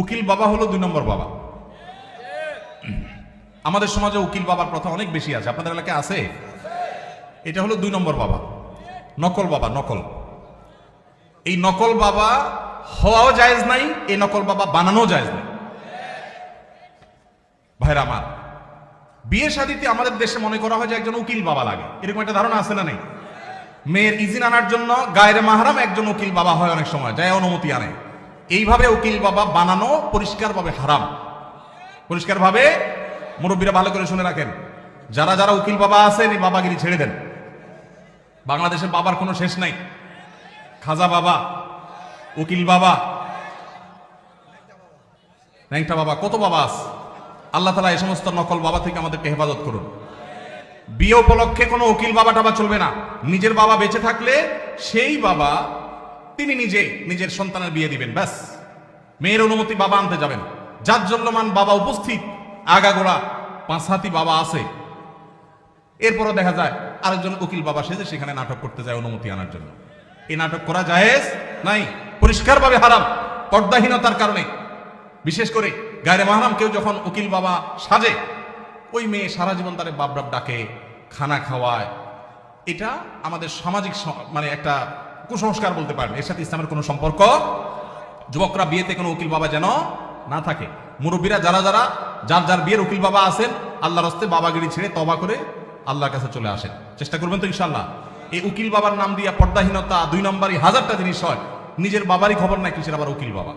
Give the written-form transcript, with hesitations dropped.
উকিল বাবা হলো 2 নম্বর বাবা। আমাদের সমাজে উকিল বাবার প্রথা অনেক বেশি আছে, আপনাদের এলাকায় আছে? এটা হলো 2 নম্বর বাবা, নকল বাবা। নকল, এই নকল বাবা হওয়াও জায়েজ নাই, এই নকল বাবা বানানো জায়েজ নাই। ভাইরা আমার, বিয়ে শাদীতে আমাদের দেশে মনে করা হয় যে একজন উকিল বাবা লাগে, এরকম একটা ধারণা আছে না নেই? মেয়ের ইজিন আনার জন্য গায়ের মাহরাম একজন উকিল বাবা হয়, অনেক সময় যায় অনুমতি আনে। এইভাবে উকিল বাবা বানানো পরিষ্কারভাবে হারাম, পরিষ্কারভাবে। মুরব্বীরা ভালো করে শুনে রাখেন, যারা যারা উকিল বাবা আছেন এই বাবাগিরি ছেড়ে দেন। বাংলাদেশে বাবার কোনো শেষ নাই। খাজা বাবা, উকিল বাবা, ন্যাংটা বাবা, কত বাবা আছে। আল্লাহ তাআলা এই সমস্ত নকল বাবা থেকে আমাদেরকে হেফাজত করুন। বিয়ে উপলক্ষে কোনো উকিল বাবা টাবা চলবে না। নিজের বাবা বেঁচে থাকলে সেই বাবা তিনি নিজে নিজের সন্তানের বিয়ে দিবেন, ব্যাস। মেয়ের অনুমতি বাবা আনতে যাবেন। জাজ্জল্যমান বাবা উপস্থিত, আগাগোড়া 5 হাতি বাবা আছে। এরপরও দেখা যায় আরেকজন উকিল বাবা সেজে সেখানে নাটক করতে যায় অনুমতি আনার জন্য। এই নাটক করা জায়েজ নাই, পরিষ্কারভাবে হারাম, পর্দাহীনতার কারণে। বিশেষ করে গায়রে মাহরাম কেউ যখন উকিল বাবা সাজে, ওই মেয়ে সারা জীবন তারে বাপ বাপ ডাকে, খানা খাওয়ায়। এটা আমাদের সামাজিক মানে একটা কুসংস্কার বলতে পারেন, এর সাথে ইসলামের কোনো সম্পর্ক। যুবকরা বিয়েতে কোনো উকিল বাবা যেন না থাকে। মুরব্বীরা যারা যারা যার যার বিয়ের উকিল বাবা আছেন, আল্লাহর হস্তে বাবাগিরি ছেড়ে তওবা করে আল্লাহর কাছে চলে আসেন, চেষ্টা করবেন তো ইনশাআল্লাহ। এই উকিল বাবার নাম দিয়া পর্দাহীনতা 2 নম্বরই 1000টা জিনিস হয়। নিজের বাবারই খবর নাই, কিসের আবার উকিল বাবা।